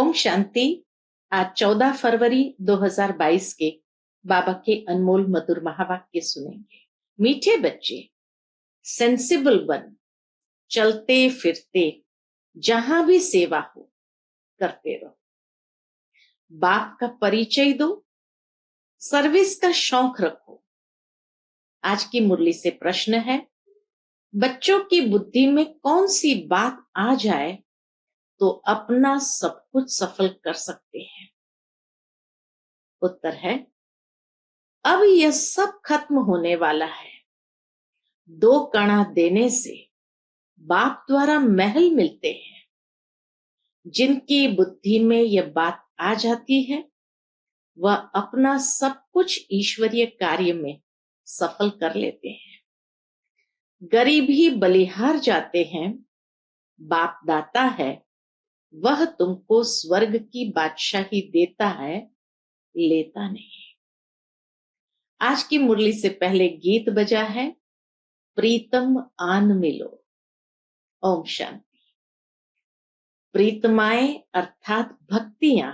ओम शांति। आज 14 फरवरी 2022 के बाबा के अनमोल मधुर महावाक्य सुनेंगे। मीठे बच्चे, सेंसिबल बन, चलते फिरते जहां भी सेवा हो करते रहो। बाप का परिचय दो, सर्विस का शौक रखो। आज की मुरली से प्रश्न है, बच्चों की बुद्धि में कौन सी बात आ जाए तो अपना सब कुछ सफल कर सकते हैं? उत्तर है, अब यह सब खत्म होने वाला है। 2 कणा देने से बाप द्वारा महल मिलते हैं। जिनकी बुद्धि में यह बात आ जाती है वह अपना सब कुछ ईश्वरीय कार्य में सफल कर लेते हैं। गरीब ही बलिहार जाते हैं, बाप दाता है, वह तुमको स्वर्ग की बादशाही देता है, लेता नहीं। आज की मुरली से पहले गीत बजा है, प्रीतम आन मिलो। ओम शांति। प्रीतमाएं अर्थात भक्तियां,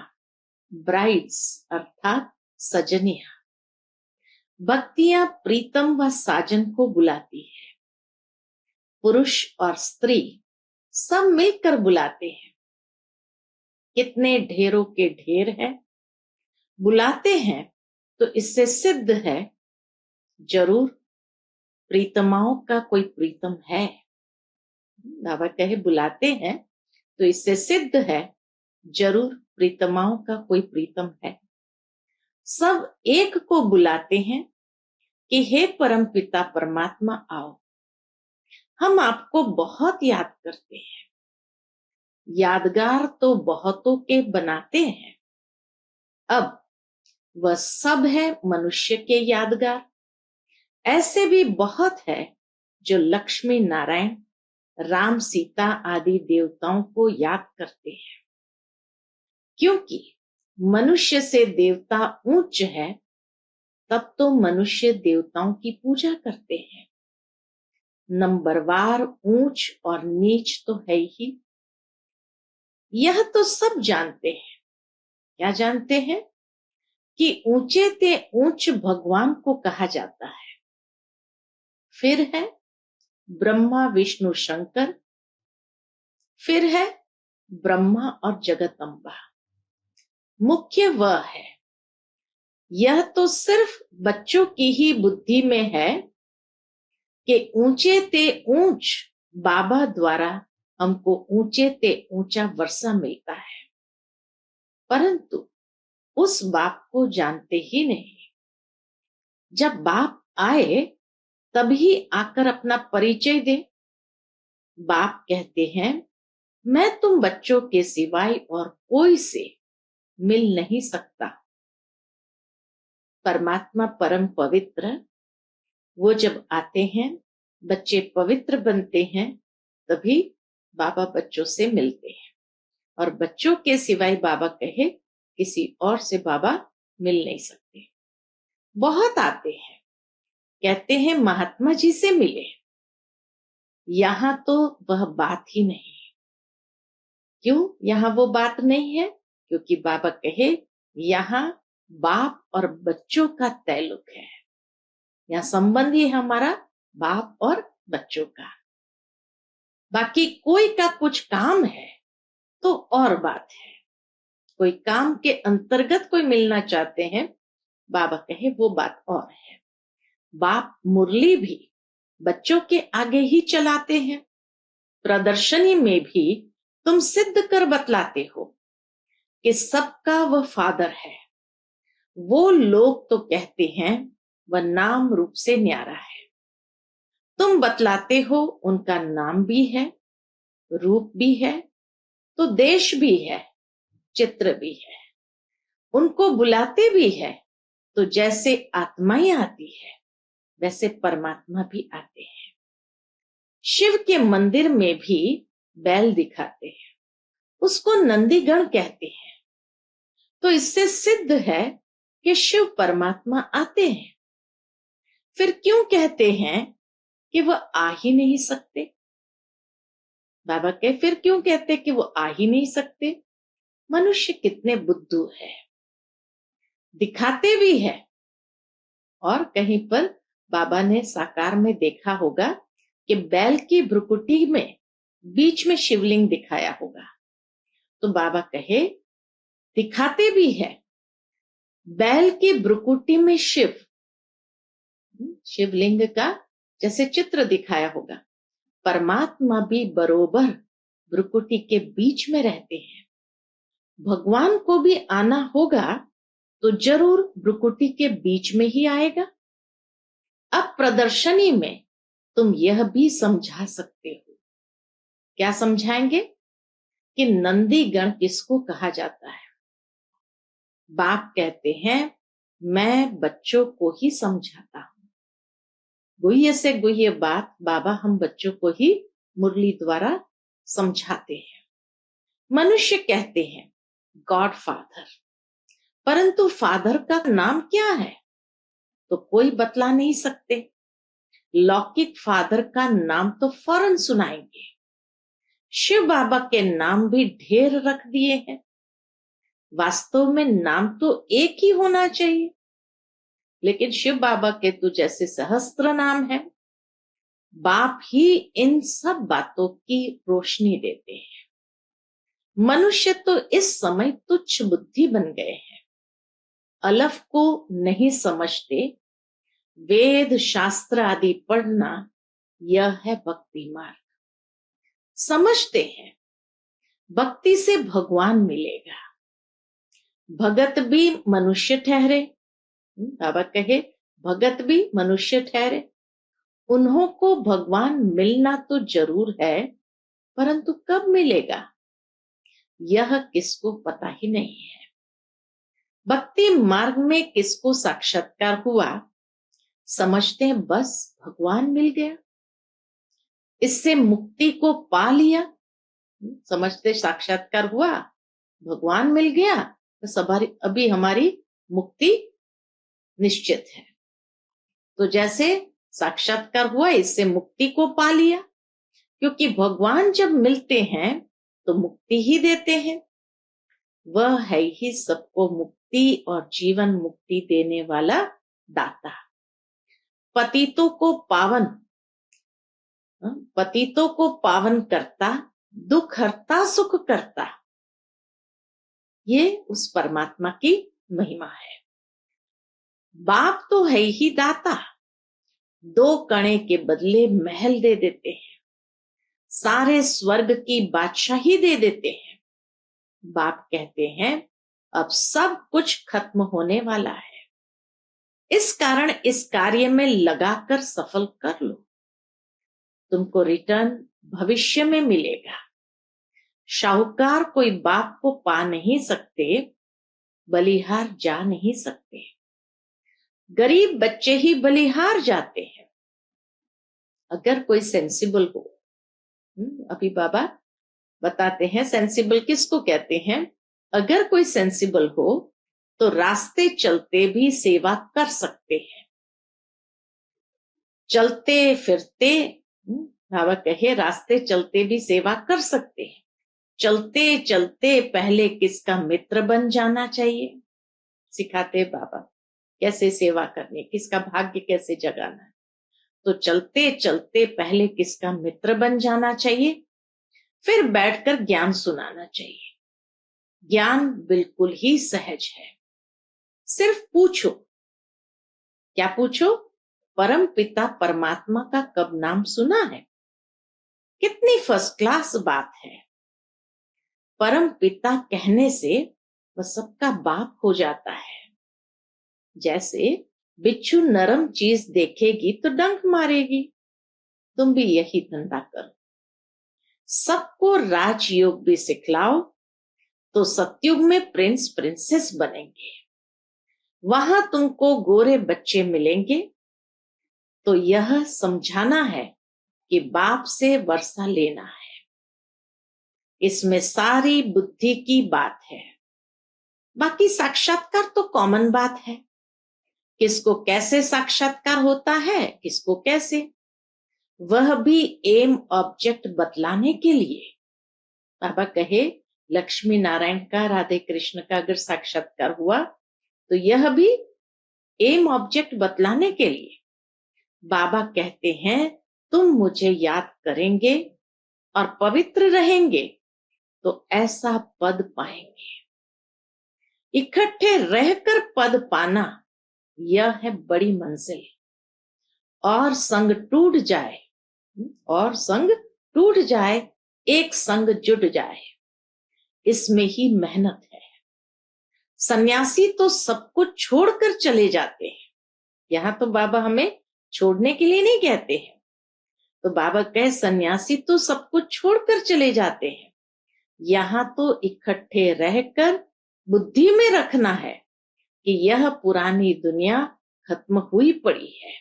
ब्राइड्स अर्थात सजनियां। भक्तियां प्रीतम व साजन को बुलाती है। पुरुष और स्त्री सब मिलकर बुलाते हैं। कितने ढेरों के ढेर है, बुलाते हैं तो इससे सिद्ध है जरूर प्रीतमाओं का कोई प्रीतम है। बाबा कहे बुलाते हैं तो इससे सिद्ध है जरूर प्रीतमाओं का कोई प्रीतम है। सब एक को बुलाते हैं कि हे परम पिता परमात्मा आओ, हम आपको बहुत याद करते हैं। यादगार तो बहुतों के बनाते हैं, अब वह सब है मनुष्य के यादगार। ऐसे भी बहुत है जो लक्ष्मी नारायण, राम सीता आदि देवताओं को याद करते हैं। क्योंकि मनुष्य से देवता ऊंच है, तब तो मनुष्य देवताओं की पूजा करते हैं। नंबरवार ऊंच और नीच तो है ही, यह तो सब जानते हैं। क्या जानते हैं? कि ऊंचे ते ऊंच भगवान को कहा जाता है। फिर है ब्रह्मा विष्णु शंकर, फिर है ब्रह्मा और जगदम्बा। मुख्य वह है, यह तो सिर्फ बच्चों की ही बुद्धि में है कि ऊंचे ते ऊंच बाबा द्वारा हमको ऊंचे ते ऊंचा वर्षा मिलता है, परंतु उस बाप को जानते ही नहीं। जब बाप आए तभी आकर अपना परिचय दे। बाप कहते हैं, मैं तुम बच्चों के सिवाय और कोई से मिल नहीं सकता। परमात्मा परम पवित्र, वो जब आते हैं बच्चे पवित्र बनते हैं, तभी बाबा बच्चों से मिलते हैं। और बच्चों के सिवाय बाबा कहे किसी और से बाबा मिल नहीं सकते। बहुत आते हैं, कहते हैं महात्मा जी से मिले, यहां तो वह बात ही नहीं है। क्यों यहां वो बात नहीं है? क्योंकि बाबा कहे यहां बाप और बच्चों का ताल्लुक है। यहां संबंध ही हमारा बाप और बच्चों का। बाकी कोई का कुछ काम है तो और बात है। कोई काम के अंतर्गत कोई मिलना चाहते हैं, बाबा कहे वो बात और है। बाप मुरली भी बच्चों के आगे ही चलाते हैं। प्रदर्शनी में भी तुम सिद्ध कर बतलाते हो कि सबका वह फादर है। वो लोग तो कहते हैं वह नाम रूप से न्यारा है। तुम बतलाते हो उनका नाम भी है, रूप भी है, तो देश भी है, चित्र भी है। उनको बुलाते भी है, तो जैसे आत्माएं आती है वैसे परमात्मा भी आते हैं। शिव के मंदिर में भी बैल दिखाते हैं, उसको नंदीगण कहते हैं। तो इससे सिद्ध है कि शिव परमात्मा आते हैं। फिर क्यों कहते हैं कि वह आ ही नहीं सकते? बाबा के फिर क्यों कहते कि वो आ ही नहीं सकते? मनुष्य कितने बुद्धू है, दिखाते भी है। और कहीं पर बाबा ने साकार में देखा होगा कि बैल की भ्रुकुटी में बीच में शिवलिंग दिखाया होगा। तो बाबा कहे दिखाते भी है, बैल की भ्रुकुटी में शिवलिंग का जैसे चित्र दिखाया होगा, परमात्मा भी बरोबर भ्रुकुटी के बीच में रहते हैं। भगवान को भी आना होगा तो जरूर भ्रुकुटी के बीच में ही आएगा। अब प्रदर्शनी में तुम यह भी समझा सकते हो। क्या समझाएंगे कि नंदी गण किसको कहा जाता है? बाप कहते हैं मैं बच्चों को ही समझाता हूं। गुह्य से गुह्य बात बाबा हम बच्चों को ही मुरली द्वारा समझाते हैं। मनुष्य कहते हैं गॉड फादर, परंतु फादर का नाम क्या है तो कोई बतला नहीं सकते। लौकिक फादर का नाम तो फौरन सुनाएंगे। शिव बाबा के नाम भी ढेर रख दिए हैं। वास्तव में नाम तो एक ही होना चाहिए, लेकिन शिव बाबा के तो जैसे सहस्त्र नाम है। बाप ही इन सब बातों की रोशनी देते हैं। मनुष्य तो इस समय तुच्छ बुद्धि बन गए हैं, अलफ को नहीं समझते। वेद शास्त्र आदि पढ़ना यह है भक्ति मार्ग। समझते हैं भक्ति से भगवान मिलेगा। भगत भी मनुष्य ठहरे। बाबा कहे भगत भी मनुष्य ठहरे। उन्हों को भगवान मिलना तो जरूर है, परंतु कब मिलेगा यह किसको पता ही नहीं है। भक्ति मार्ग में किसको साक्षात्कार हुआ, समझते हैं बस भगवान मिल गया, इससे मुक्ति को पा लिया। समझते साक्षात्कार हुआ, भगवान मिल गया, तो अभी हमारी मुक्ति निश्चित है। तो जैसे साक्षात्कार हुआ, इससे मुक्ति को पा लिया, क्योंकि भगवान जब मिलते हैं तो मुक्ति ही देते हैं। वह है ही सबको मुक्ति और जीवन मुक्ति देने वाला दाता। पतितों को पावन करता, दुख हरता सुख करता, ये उस परमात्मा की महिमा है। बाप तो है ही दाता, 2 कणे के बदले महल दे देते हैं, सारे स्वर्ग की बादशाही दे देते हैं। बाप कहते हैं अब सब कुछ खत्म होने वाला है, इस कारण इस कार्य में लगाकर सफल कर लो, तुमको रिटर्न भविष्य में मिलेगा। शाहूकार कोई बाप को पा नहीं सकते, बलिहार जा नहीं सकते। गरीब बच्चे ही बलिहार जाते हैं। अगर कोई सेंसिबल हो, अभी बाबा बताते हैं सेंसिबल किसको कहते हैं। अगर कोई सेंसिबल हो तो रास्ते चलते भी सेवा कर सकते हैं। चलते फिरते, बाबा कहे रास्ते चलते भी सेवा कर सकते हैं। चलते चलते पहले किसका मित्र बन जाना चाहिए, सिखाते बाबा कैसे सेवा करनी, किसका भाग्य कैसे जगाना है। तो चलते चलते पहले किसका मित्र बन जाना चाहिए, फिर बैठकर ज्ञान सुनाना चाहिए। ज्ञान बिल्कुल ही सहज है, सिर्फ पूछो। क्या पूछो? परम पिता परमात्मा का कब नाम सुना है? कितनी फर्स्ट क्लास बात है। परम पिता कहने से वह सबका बाप हो जाता है। जैसे बिच्छू नरम चीज देखेगी तो डंक मारेगी, तुम भी यही धंधा करो। सबको राजयोग भी सिखलाओ तो सतयुग में प्रिंस प्रिंसेस बनेंगे। वहां तुमको गोरे बच्चे मिलेंगे, तो यह समझाना है कि बाप से वर्षा लेना है। इसमें सारी बुद्धि की बात है। बाकी साक्षात्कार तो कॉमन बात है, किसको कैसे साक्षात्कार होता है, किसको कैसे, वह भी एम ऑब्जेक्ट बतलाने के लिए। बाबा कहे लक्ष्मी नारायण का, राधे कृष्ण का अगर साक्षात्कार हुआ तो यह भी एम ऑब्जेक्ट बतलाने के लिए बाबा कहते हैं तुम मुझे याद करेंगे और पवित्र रहेंगे तो ऐसा पद पाएंगे। इकट्ठे रहकर पद पाना यह है बड़ी मंजिल। और संग टूट जाए, और संग टूट जाए, एक संग जुट जाए, इसमें ही मेहनत है। सन्यासी तो सब कुछ छोड़कर चले जाते हैं। यहां तो बाबा हमें छोड़ने के लिए नहीं कहते हैं। तो बाबा कहे सन्यासी तो सब कुछ छोड़कर चले जाते हैं। यहां तो इकट्ठे रहकर बुद्धि में रखना है कि यह पुरानी दुनिया खत्म हुई पड़ी है,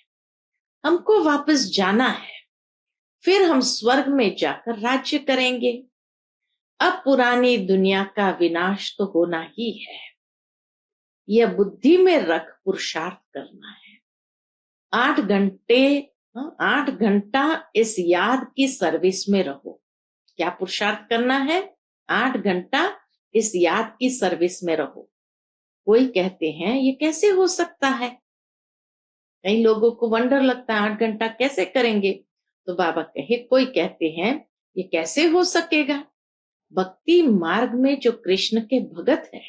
हमको वापस जाना है, फिर हम स्वर्ग में जाकर राज्य करेंगे। अब पुरानी दुनिया का विनाश तो होना ही है, यह बुद्धि में रख पुरुषार्थ करना है। 8 घंटा इस याद की सर्विस में रहो। क्या पुरुषार्थ करना है? 8 घंटा इस याद की सर्विस में रहो। कोई कहते हैं ये कैसे हो सकता है, कई लोगों को वंडर लगता है 8 घंटा कैसे करेंगे। तो बाबा कहे, कोई कहते हैं ये कैसे हो सकेगा। भक्ति मार्ग में जो कृष्ण के भगत है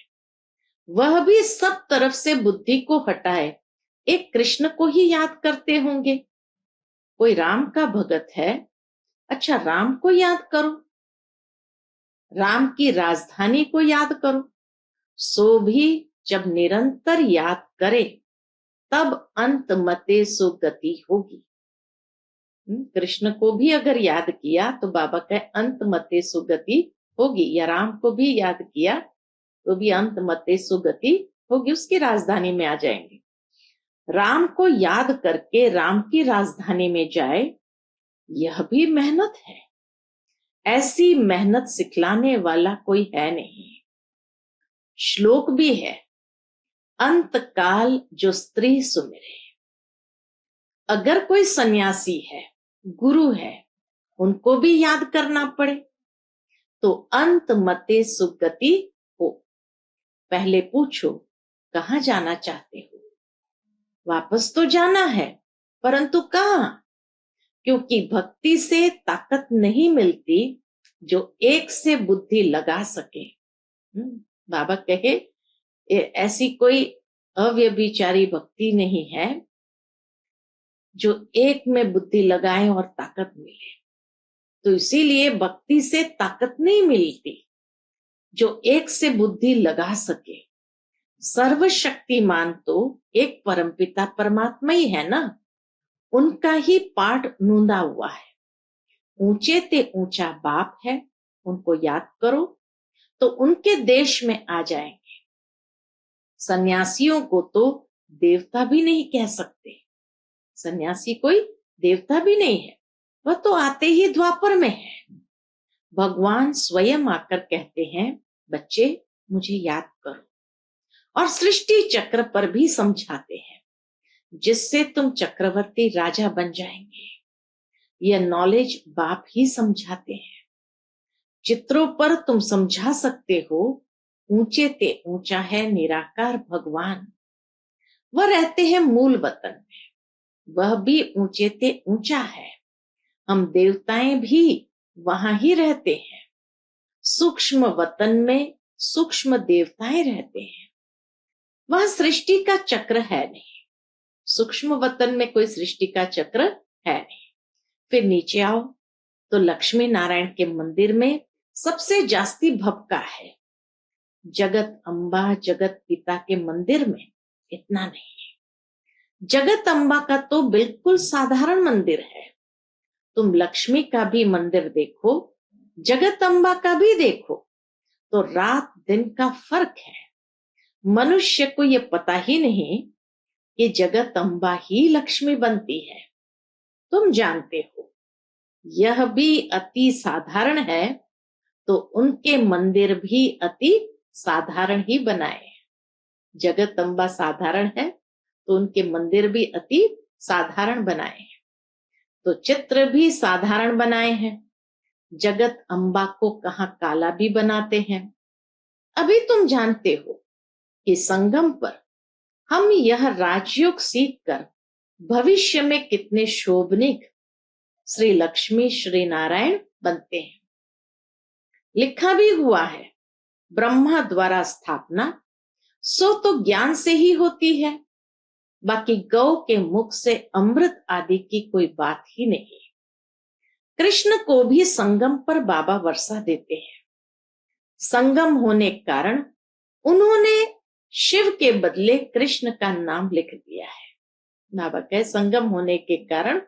वह भी सब तरफ से बुद्धि को हटाए एक कृष्ण को ही याद करते होंगे। कोई राम का भगत है, अच्छा राम को याद करो, राम की राजधानी को याद करो। सो भी जब निरंतर याद करे तब अंत मते सुगति होगी। कृष्ण को भी अगर याद किया तो बाबा कहे अंत मते सुगति होगी, या राम को भी याद किया तो भी अंत मते सुगति होगी, उसकी राजधानी में आ जाएंगे। राम को याद करके राम की राजधानी में जाए, यह भी मेहनत है। ऐसी मेहनत सिखलाने वाला कोई है नहीं। श्लोक भी है, अंत काल जो स्त्री सुमिरे। अगर कोई सन्यासी है, गुरु है, उनको भी याद करना पड़े तो अंत मते सुगति हो। पहले पूछो कहां जाना चाहते हो, वापस तो जाना है परंतु कहां। क्योंकि भक्ति से ताकत नहीं मिलती जो एक से बुद्धि लगा सके। बाबा कहे ऐसी कोई अव्यभिचारी भक्ति नहीं है जो एक में बुद्धि लगाए और ताकत मिले। तो इसीलिए भक्ति से ताकत नहीं मिलती जो एक से बुद्धि लगा सके। सर्वशक्तिमान तो एक परमपिता परमात्मा ही है ना, उनका ही पाठ नूंदा हुआ है। ऊंचे ते ऊंचा बाप है, उनको याद करो तो उनके देश में आ जाएंगे। सन्यासियों को तो देवता भी नहीं कह सकते, सन्यासी कोई देवता भी नहीं है, वह तो आते ही द्वापर में है। भगवान स्वयं आकर कहते हैं बच्चे मुझे याद करो, और सृष्टि चक्र पर भी समझाते हैं जिससे तुम चक्रवर्ती राजा बन जाएंगे। यह नॉलेज बाप ही समझाते हैं। चित्रों पर तुम समझा सकते हो, ऊंचे ते ऊंचा है निराकार भगवान। वह रहते हैं मूल वतन में, वह भी ऊंचे ते ऊंचा है। हम देवताएं भी वहां ही रहते हैं। सूक्ष्म वतन में सूक्ष्म देवताएं रहते हैं। वहां सृष्टि का चक्र है नहीं, सूक्ष्म वतन में कोई सृष्टि का चक्र है नहीं। फिर नीचे आओ तो लक्ष्मी नारायण के मंदिर में सबसे जास्ती भपका है। जगत अम्बा जगत पिता के मंदिर में इतना नहीं है। जगत अम्बा का तो बिल्कुल साधारण मंदिर है। तुम लक्ष्मी का भी मंदिर देखो, जगत अम्बा का भी देखो, तो रात दिन का फर्क है। मनुष्य को यह पता ही नहीं कि जगत अम्बा ही लक्ष्मी बनती है। तुम जानते हो यह भी अति साधारण है तो उनके मंदिर भी अति साधारण ही बनाए। जगत अम्बा साधारण है तो उनके मंदिर भी अति साधारण बनाए हैं। तो चित्र भी साधारण बनाए हैं, जगत अम्बा को कहाँ काला भी बनाते हैं। अभी तुम जानते हो कि संगम पर हम यह राजयोग सीखकर भविष्य में कितने शोभनिक श्री लक्ष्मी श्री नारायण बनते हैं। लिखा भी हुआ है, ब्रह्मा द्वारा स्थापना सो तो ज्ञान से ही होती है, बाकी गौ के मुख से अमृत आदि की कोई बात ही नहीं। कृष्ण को भी संगम पर बाबा वर्षा देते हैं। संगम होने के कारण उन्होंने शिव के बदले कृष्ण का नाम लिख दिया है। बाबा कहे संगम होने के कारण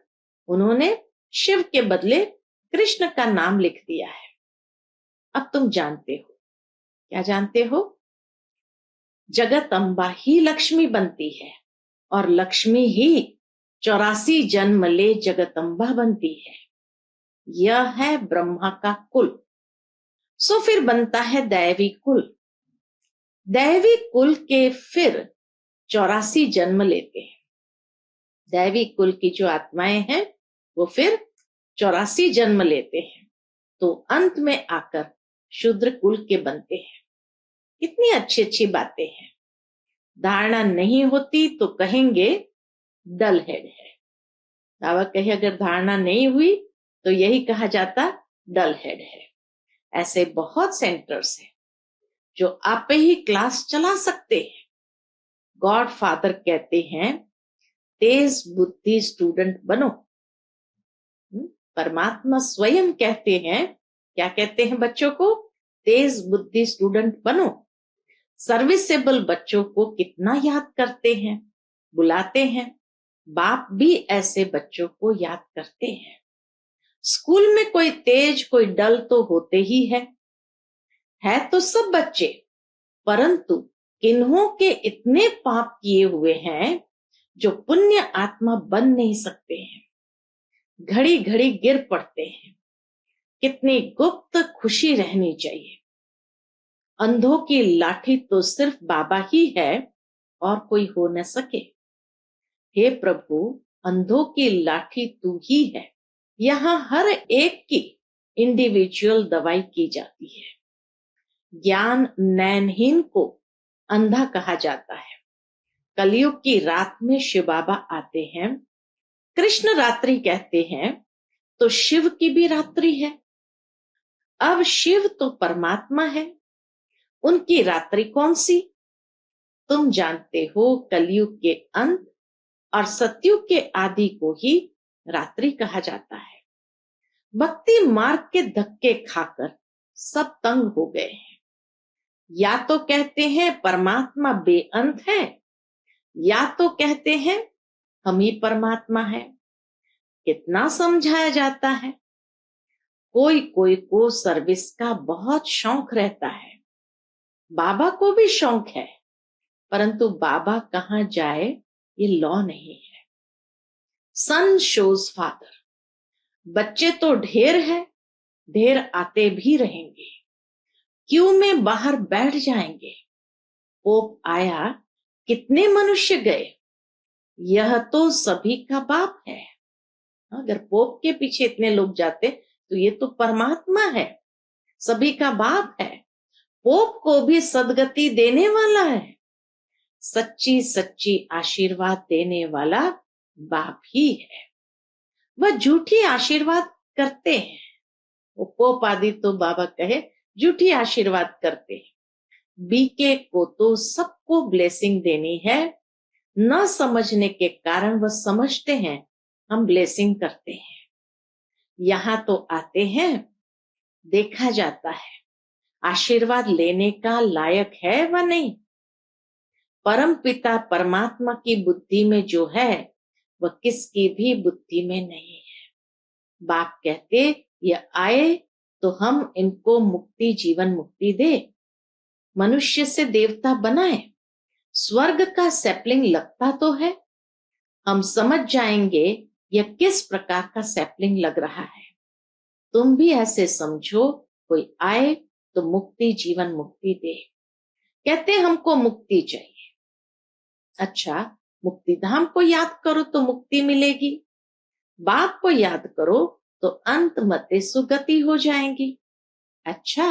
उन्होंने शिव के बदले कृष्ण का नाम लिख दिया है। अब तुम जानते हो, क्या जानते हो? जगत अम्बा ही लक्ष्मी बनती है और लक्ष्मी ही 84 जन्म ले जगत अम्बा बनती है। यह है ब्रह्मा का कुल। सो फिर बनता है दैवी कुल। दैवी कुल के फिर 84 जन्म लेते हैं। दैवी कुल की जो आत्माएं हैं वो फिर 84 जन्म लेते हैं, तो अंत में आकर शूद्र कुल के बनते हैं। कितनी अच्छी अच्छी बातें हैं। धारणा नहीं होती तो कहेंगे डल हेड है। बाबा कहे अगर धारणा नहीं हुई तो यही कहा जाता डल हेड है। ऐसे बहुत सेंटर्स हैं जो आप ही क्लास चला सकते हैं। गॉड फादर कहते हैं तेज बुद्धि स्टूडेंट बनो। परमात्मा स्वयं कहते हैं, क्या कहते हैं बच्चों को? तेज बुद्धि स्टूडेंट बनो। सर्विसेबल बच्चों को कितना याद करते हैं, बुलाते हैं। बाप भी ऐसे बच्चों को याद करते हैं। स्कूल में कोई तेज कोई डल तो होते ही है तो सब बच्चे, परंतु किन्हों के इतने पाप किए हुए हैं जो पुण्य आत्मा बन नहीं सकते हैं, घड़ी घड़ी गिर पड़ते हैं। कितनी गुप्त खुशी रहनी चाहिए। अंधों की लाठी तो सिर्फ बाबा ही है और कोई हो न सके। हे प्रभु, अंधों की लाठी तू ही है। यहाँ हर एक की इंडिविजुअल दवाई की जाती है। ज्ञान नैनहीन को अंधा कहा जाता है। कलयुग की रात में शिव बाबा आते हैं। कृष्ण रात्रि कहते हैं तो शिव की भी रात्रि है। अब शिव तो परमात्मा है, उनकी रात्रि कौन सी? तुम जानते हो कलयुग के अंत और सतयुग के आदि को ही रात्रि कहा जाता है। भक्ति मार्ग के धक्के खाकर सब तंग हो गए हैं। या तो कहते हैं परमात्मा बेअंत है, या तो कहते हैं हम ही परमात्मा है। कितना समझाया जाता है। कोई कोई को सर्विस का बहुत शौक रहता है। बाबा को भी शौक है, परंतु बाबा कहाँ जाए ये लॉ नहीं है। सन शोज फादर। बच्चे तो ढेर है, ढेर आते भी रहेंगे, क्यू में बाहर बैठ जाएंगे। पोप आया, कितने मनुष्य गए, यह तो सभी का बाप है। अगर पोप के पीछे इतने लोग जाते तो ये तो परमात्मा है, सभी का बाप है। पोप को भी सदगति देने वाला है। सच्ची सच्ची आशीर्वाद देने वाला बाप ही है। वह झूठी आशीर्वाद करते हैं। वो पोप आदि तो बाबा कहे झूठी आशीर्वाद करते हैं। बीके को तो सबको ब्लेसिंग देनी है। न समझने के कारण वह समझते हैं हम ब्लेसिंग करते हैं। यहां तो आते हैं, देखा जाता है आशीर्वाद लेने का लायक है व नहीं। परम पिता परमात्मा की बुद्धि में जो है वह किसकी भी बुद्धि में नहीं है। बाप कहते ये आए तो हम इनको मुक्ति जीवन मुक्ति दे, मनुष्य से देवता बनाए। स्वर्ग का सैपलिंग लगता तो है, हम समझ जाएंगे यह किस प्रकार का सैपलिंग लग रहा है। तुम भी ऐसे समझो, कोई आए तो मुक्ति जीवन मुक्ति दे। कहते हमको मुक्ति चाहिए। अच्छा, मुक्ति धाम को याद करो तो मुक्ति मिलेगी, बाप को याद करो तो अंत मते सुगति हो जाएंगी। अच्छा,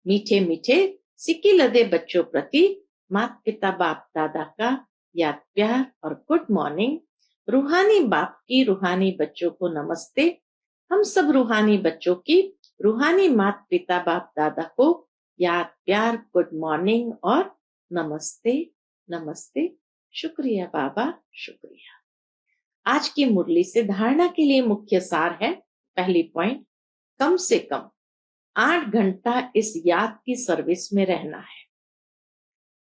मीठे मीठे सिक्की लदे बच्चों प्रति माता पिता बाप दादा का याद प्यार और गुड मॉर्निंग। रूहानी बाप की रूहानी बच्चों को नमस्ते। हम सब रूहानी बच्चों की रूहानी माता पिता बाप दादा को याद प्यार गुड मॉर्निंग और नमस्ते नमस्ते। शुक्रिया बाबा, शुक्रिया। आज की मुरली से धारणा के लिए मुख्य सार है। पहली पॉइंट, कम से कम 8 घंटा इस याद की सर्विस में रहना है।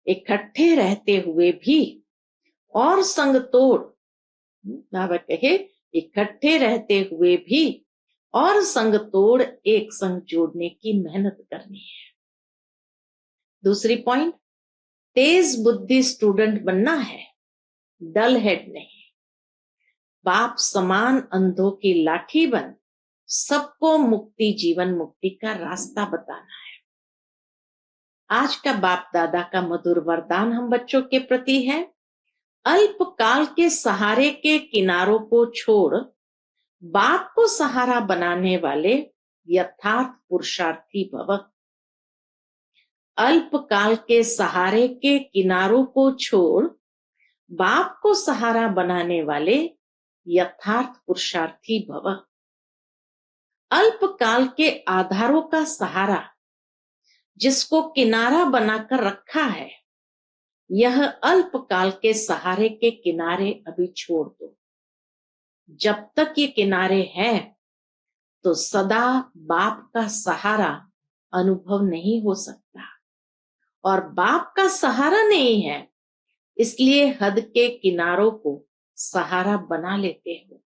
इकट्ठे रहते हुए भी और संग तोड़, बाबा कहे इकट्ठे रहते हुए भी और संग तोड़ एक संग जोड़ने की मेहनत करनी है। दूसरी पॉइंट, तेज बुद्धि स्टूडेंट बनना है, डल हेड नहीं। बाप समान अंधों की लाठी बन सबको मुक्ति जीवन मुक्ति का रास्ता बताना है। आज का बाप दादा का मधुर वरदान हम बच्चों के प्रति है, अल्पकाल के सहारे के किनारों को छोड़ बाप को सहारा बनाने वाले यथार्थ पुरुषार्थी भव। अल्पकाल के सहारे के किनारों को छोड़ बाप को सहारा बनाने वाले यथार्थ पुरुषार्थी भव। अल्पकाल के आधारों का सहारा जिसको किनारा बनाकर रखा है, यह अल्पकाल के सहारे के किनारे अभी छोड़ दो। जब तक ये किनारे हैं तो सदा बाप का सहारा अनुभव नहीं हो सकता, और बाप का सहारा नहीं है इसलिए हद के किनारों को सहारा बना लेते हो।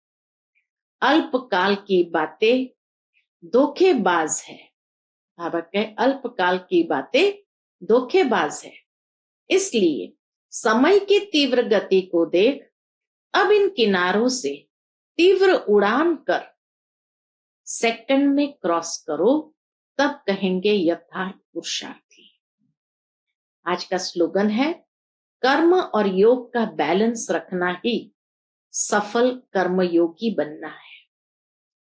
अल्पकाल की बातें धोखेबाज है। बाबा कहे अल्पकाल की बातें धोखेबाज है, इसलिए समय की तीव्र गति को देख अब इन किनारों से तीव्र उड़ान कर सेकंड में क्रॉस करो, तब कहेंगे यथार्थ पुरुषार्थी। आज का स्लोगन है, कर्म और योग का बैलेंस रखना ही सफल कर्मयोगी बनना है।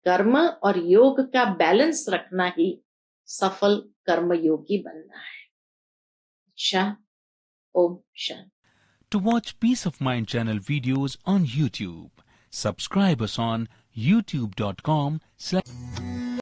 कर्म और योग का बैलेंस रखना ही सफल कर्मयोगी बनना है। अच्छा, Om Shanti. To watch Peace of Mind channel videos on YouTube, subscribe us on youtube.com/.